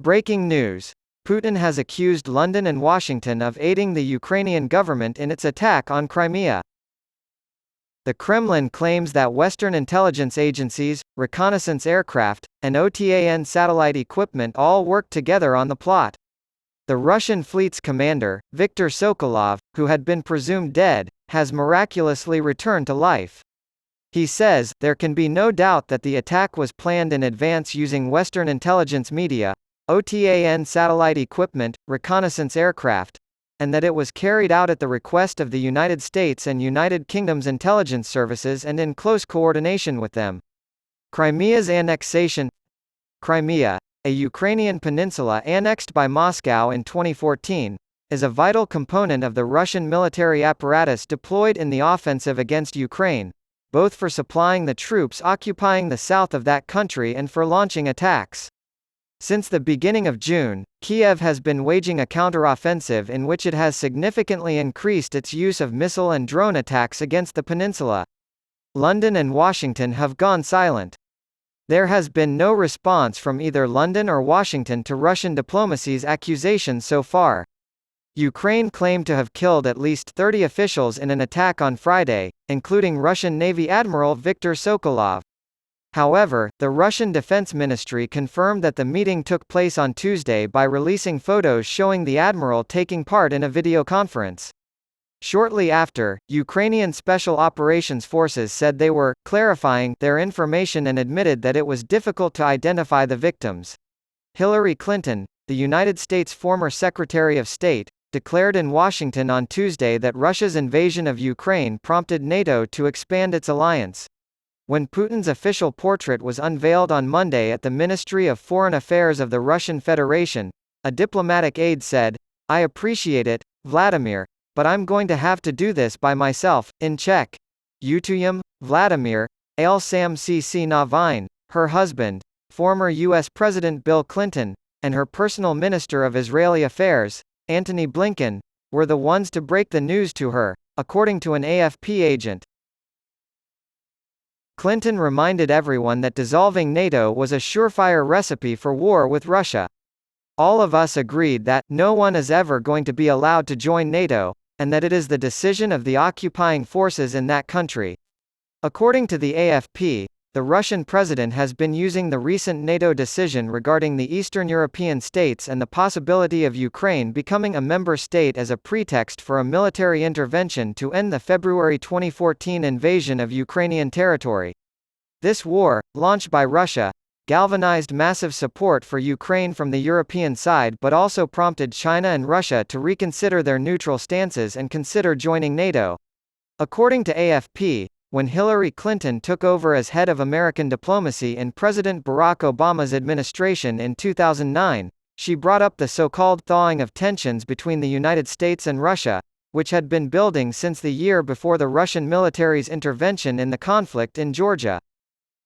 Breaking news. Putin has accused London and Washington of aiding the Ukrainian government in its attack on Crimea. The Kremlin claims that Western intelligence agencies, reconnaissance aircraft, and OTAN satellite equipment all worked together on the plot. The Russian fleet's commander, Viktor Sokolov, who had been presumed dead, has miraculously returned to life. He says, "There can be no doubt that the attack was planned in advance using Western intelligence media, OTAN satellite equipment, reconnaissance aircraft, and that it was carried out at the request of the United States and United Kingdom's intelligence services and in close coordination with them." Crimea's annexation. Crimea, a Ukrainian peninsula annexed by Moscow in 2014, is a vital component of the Russian military apparatus deployed in the offensive against Ukraine, both for supplying the troops occupying the south of that country and for launching attacks. Since the beginning of June, Kiev has been waging a counter-offensive in which it has significantly increased its use of missile and drone attacks against the peninsula. London and Washington have gone silent. There has been no response from either London or Washington to Russian diplomacy's accusations so far. Ukraine claimed to have killed at least 30 officials in an attack on Friday, including Russian Navy Admiral Viktor Sokolov. However, the Russian Defense Ministry confirmed that the meeting took place on Tuesday by releasing photos showing the admiral taking part in a video conference. Shortly after, Ukrainian Special Operations Forces said they were clarifying their information and admitted that it was difficult to identify the victims. Hillary Clinton, the United States former Secretary of State, declared in Washington on Tuesday that Russia's invasion of Ukraine prompted NATO to expand its alliance. When Putin's official portrait was unveiled on Monday at the Ministry of Foreign Affairs of the Russian Federation, a diplomatic aide said, "I appreciate it, Vladimir, but I'm going to have to do this by myself." In Czech, Utuyum, Vladimir, Ale Sam cc Navine, her husband, former U.S. President Bill Clinton, and her personal Minister of Israeli Affairs, Antony Blinken, were the ones to break the news to her, according to an AFP agent. Clinton reminded everyone that dissolving NATO was a surefire recipe for war with Russia. "All of us agreed that no one is ever going to be allowed to join NATO, and that it is the decision of the occupying forces in that country." According to the AFP, the Russian president has been using the recent NATO decision regarding the Eastern European states and the possibility of Ukraine becoming a member state as a pretext for a military intervention to end the February 2014 invasion of Ukrainian territory. This war, launched by Russia, galvanized massive support for Ukraine from the European side but also prompted China and Russia to reconsider their neutral stances and consider joining NATO. According to AFP, when Hillary Clinton took over as head of American diplomacy in President Barack Obama's administration in 2009, she brought up the so-called thawing of tensions between the United States and Russia, which had been building since the year before the Russian military's intervention in the conflict in Georgia.